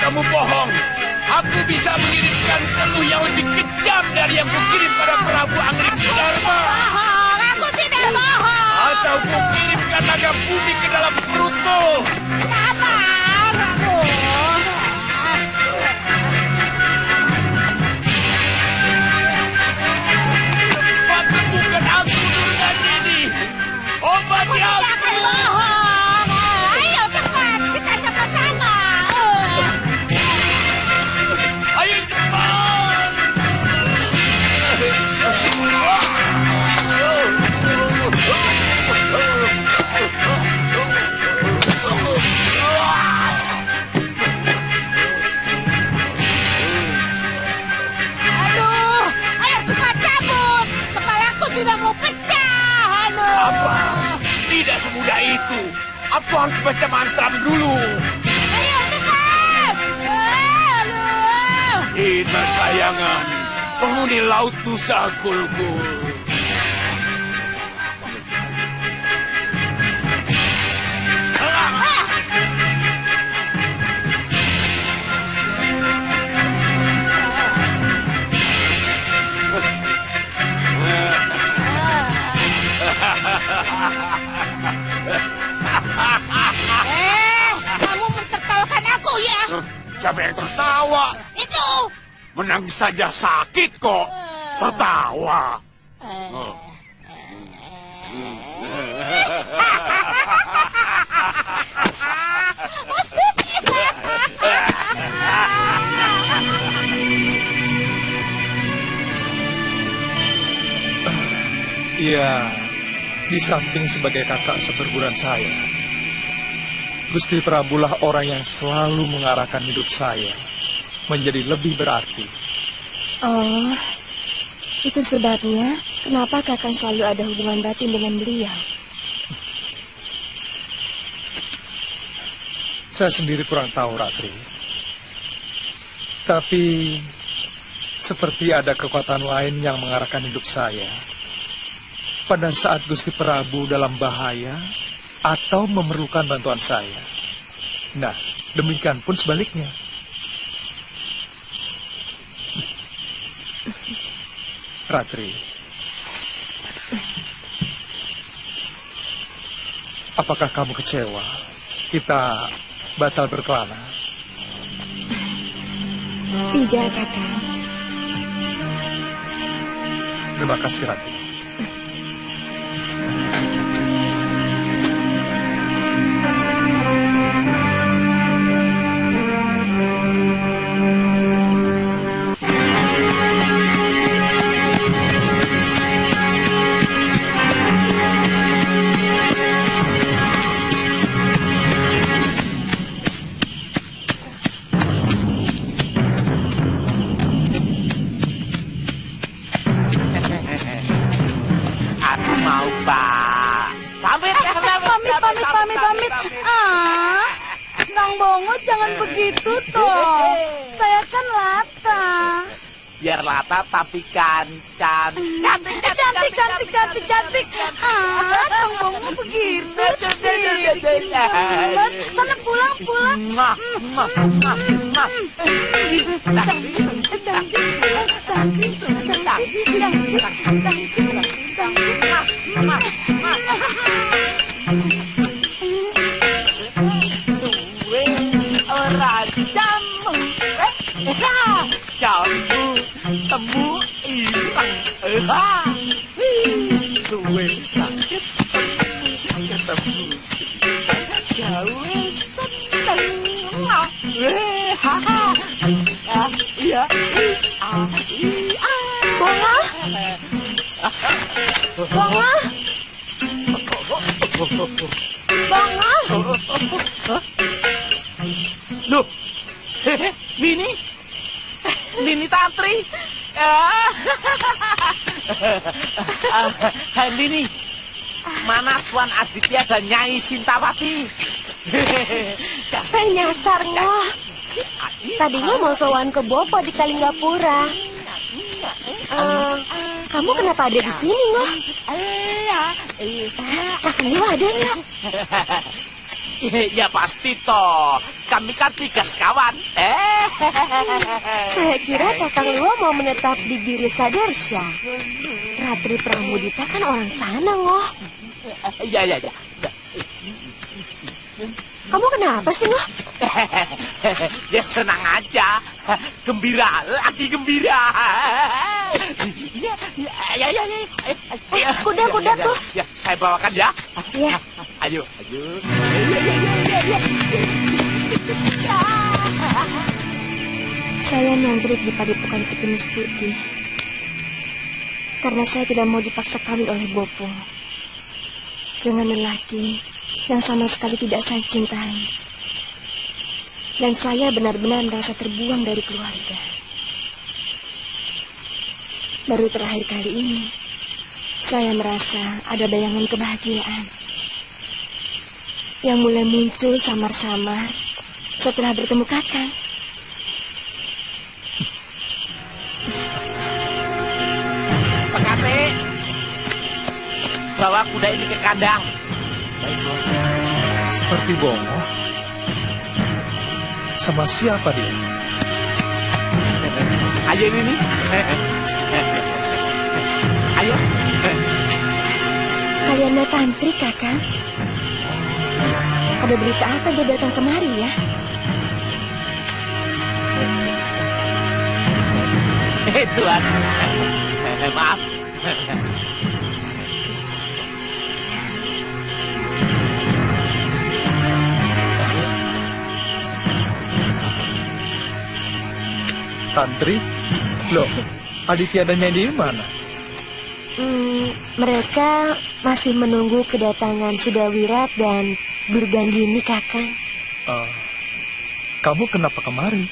Kamu bohong. Aku bisa mengirimkan teluh yang lebih kejam dari yang kukirim pada Prabu Angling Dharma.
Aku tidak bohong.
Atau kukirimkan naga bumi ke dalam perutmu.
Sabar,
cepat sembuhkan aku, Durgandini. Obati aku.
Jangan bohong. Ayo cepat, kita sama-sama.
Ayo cepat!
Aduh, ayo cepat cabut. Kepalaku sudah mau pecah. Aduh.
Apa? Tidak semudah itu. Aku harus baca mantra dulu.
Ayo cepat. Aduh.
Kita kayangan penghuni laut Nusa Gulgul.
Kamu mentertawakan aku ya?
Siapa yang tertawa?
Itu.
Menang saja sakit kok. Tertawa.
Iya, di samping sebagai kakak seperguruan saya, Gusti Prabulah orang yang selalu mengarahkan hidup saya menjadi lebih berarti.
Oh, itu sebabnya kenapa kakak selalu ada hubungan batin dengan beliau.
Saya sendiri kurang tahu, Ratri. Tapi Seperti ada kekuatan lain yang mengarahkan hidup saya. Pada saat Gusti Prabu dalam bahaya atau memerlukan bantuan saya. Nah, demikian pun sebaliknya. Ratri, apakah kamu kecewa? Kita batal berkelana.
Tidak, Kakang.
Terima kasih, Ratri.
Pamit. Kang Bongo jangan begitu toh. Saya kan Lata.
Biar Lata tapi cantik.
Kang Bongo begitu sih. Mas, sana pulang.
Jambu temu irang suwe sakit ketemu gawe seneng iya Bongo loh Nini Tantri. Nini, mana Tuan Aditya dan Nyai Sintawati?
Saya nyasar, Ngoh. Tadinya mau sowan ke Bopo di Kalinggapura. Kamu kenapa ada di sini, Ngoh? Kakang Liwa ada nggak?
Ya pasti toh, kami kan 3 sekawan.
Saya kira Kakang Liwa mau menetap di Giri Sadersya. Ratri Pramudita kan orang sana, Ngoh.
Ya.
Kamu kenapa sih, Ngoh?
Ya senang aja, gembira, lagi gembira. Ya.
Kuda tuh.
Ya, saya bawakan ya.
Iya.
Ayo.
Saya nyantrik di padepokan Kepenis Putih karena saya tidak mau dipaksa kawin oleh Bopo dengan lelaki yang sama sekali tidak saya cintai. Dan saya benar-benar merasa terbuang dari keluarga. Baru terakhir kali ini, saya merasa ada bayangan kebahagiaan yang mulai muncul samar-samar setelah bertemu Kakang.
Pekate, bawa kuda ini ke kandang.
Seperti Bongo. Sama siapa dia?
Ayo ini. Ayo.
Kalian Tantri, Kakang? Ada berita apa dia datang kemari ya?
Tuan. Maaf.
Tantri? Loh, Aditya dan Nyai di mana?
Mereka masih menunggu kedatangan Sudawirat dan Durganggini, Kakang.
Kamu kenapa kemari?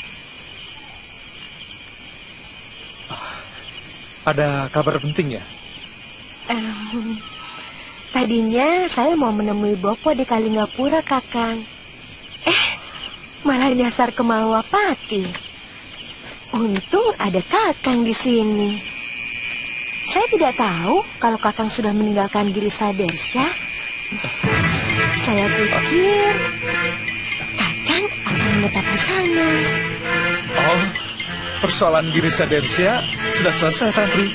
Ada kabar penting ya?
Tadinya saya mau menemui Bopo di Kalinggapura, Kakang. Malah nyasar ke Malwapati. Untung ada Kakang di sini. Saya tidak tahu kalau Kakang sudah meninggalkan Girisadersha. Saya pikir Kakang akan menetap di sana.
Oh, persoalan Girisadersha sudah selesai, Tantri.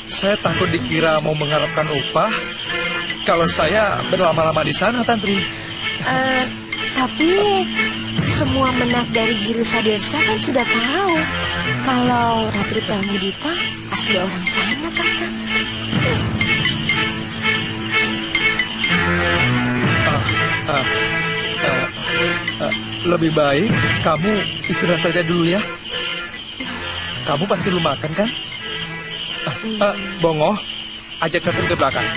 Saya takut dikira mau mengharapkan upah kalau saya berlama-lama di sana, Tantri.
Tapi semua menak dari Girisadersha kan sudah tahu kalau Ratri Pramudita asli orang sana, Kakang.
Lebih baik kamu istirahat saja dulu ya. Kamu pasti belum makan kan? Bongo, ajak Ratri ke belakang.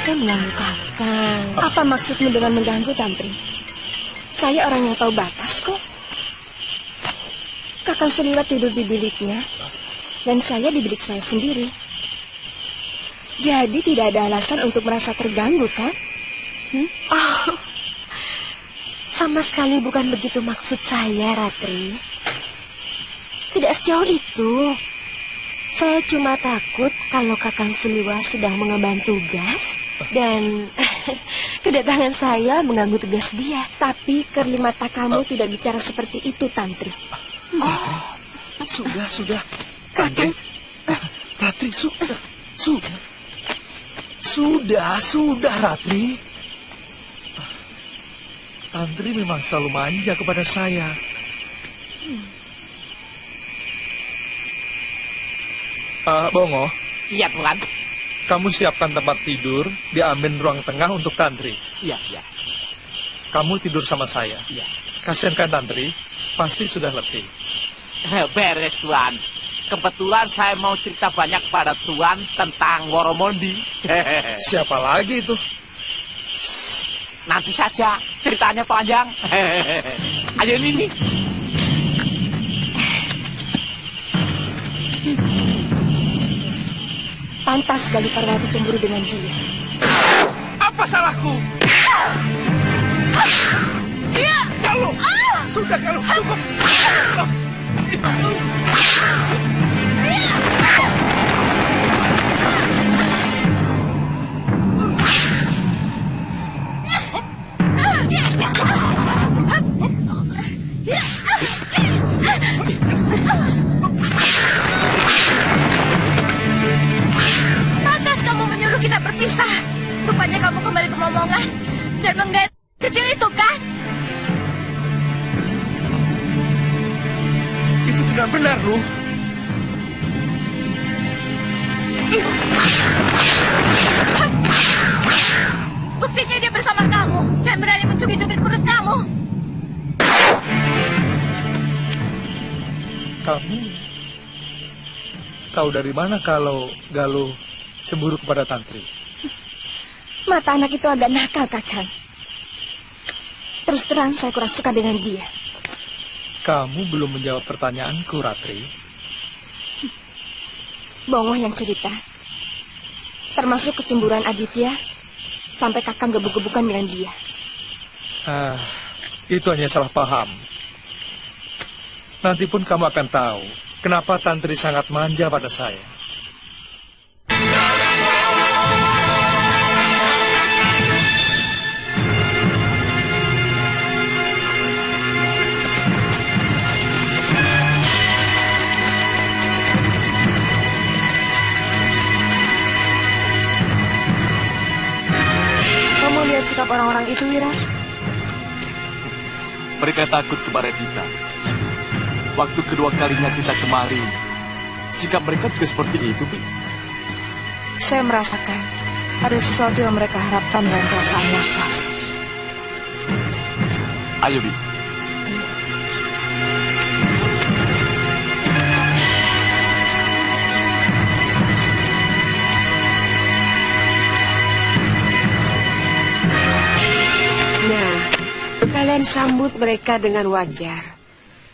Saya mengganggu Kakang.
Apa maksudmu dengan mengganggu, Tantri? Saya orang yang tahu batas kok. Kakang Suliwa tidur di biliknya, dan saya di bilik saya sendiri. Jadi tidak ada alasan untuk merasa terganggu, kan?
Oh, sama sekali bukan begitu maksud saya, Ratri. Tidak sejauh itu. Saya cuma takut kalau Kakang Suliwa sedang mengemban tugas dan kedatangan saya mengganggu tugas dia.
Tapi Kerlimata kamu tidak bicara seperti itu, Tantri.
Sudah. Tantri, Ratri, sudah, Ratri. Tantri memang selalu manja kepada saya. Bongo.
Iya, Tuan.
Kamu siapkan tempat tidur, diambil ruang tengah untuk Tantri.
Iya.
Kamu tidur sama saya.
Iya.
Kasihan kan Tantri? Pasti sudah letih.
Beres, Tuan. Kebetulan saya mau cerita banyak pada Tuan tentang Woromondi.
Siapa lagi itu?
Nanti saja, ceritanya panjang. Ayo Nini.
Pantas sekali Parwati cemburu dengan dia.
Apa salahku? Galuh! Sudah, Galuh, cukup!
Pantas kamu menyuruh kita berpisah. Rupanya kamu kembali ke momongan dan menggait kecil itu, kan?
Itu tidak benar, Luh.
Buktinya dia bersama kamu dan berani mencubit-cubit perut kamu.
Kamu tahu dari mana kalau Galuh cemburu kepada Tantri?
Mata anak itu agak nakal, Kakang. Terus terang saya kurang suka dengan dia.
Kamu belum menjawab pertanyaanku, Ratri.
Bongo yang cerita. Termasuk kecemburuan Aditya, sampai Kakang gebuk-gebukan dengan dia.
Itu hanya salah paham. Nanti pun kamu akan tahu kenapa Tantri sangat manja pada saya.
Kamu lihat sikap orang-orang itu, Wira?
Mereka takut kepada kita. Waktu kedua kalinya kita kemari, sikap mereka juga seperti itu, Bi.
Saya merasakan ada sesuatu yang mereka harapkan dalam perasaan was-was.
Ayo, Bi.
Nah, kalian sambut mereka dengan wajar.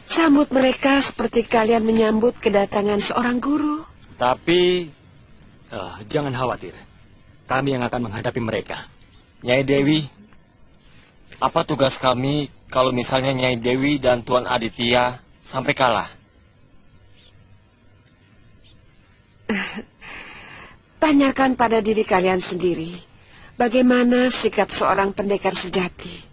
Sambut mereka seperti kalian menyambut kedatangan seorang guru.
Tapi, jangan khawatir. Kami yang akan menghadapi mereka. Nyai Dewi, apa tugas kami kalau misalnya Nyai Dewi dan Tuan Aditya
sampai kalah.
Tanyakan pada diri kalian sendiri, bagaimana sikap seorang pendekar sejati.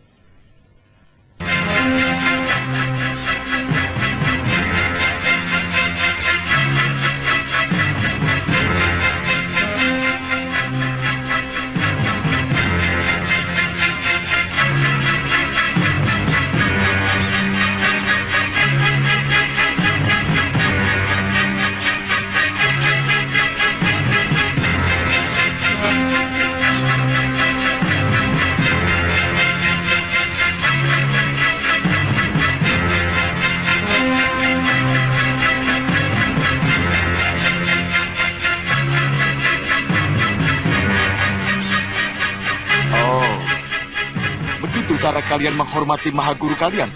Cara kalian menghormati maha guru kalian.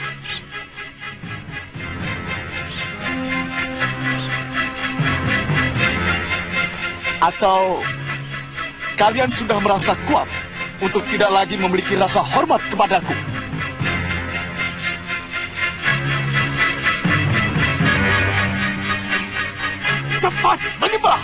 Atau kalian sudah merasa kuat untuk tidak lagi memiliki rasa hormat kepadaku? Cepat menyembah!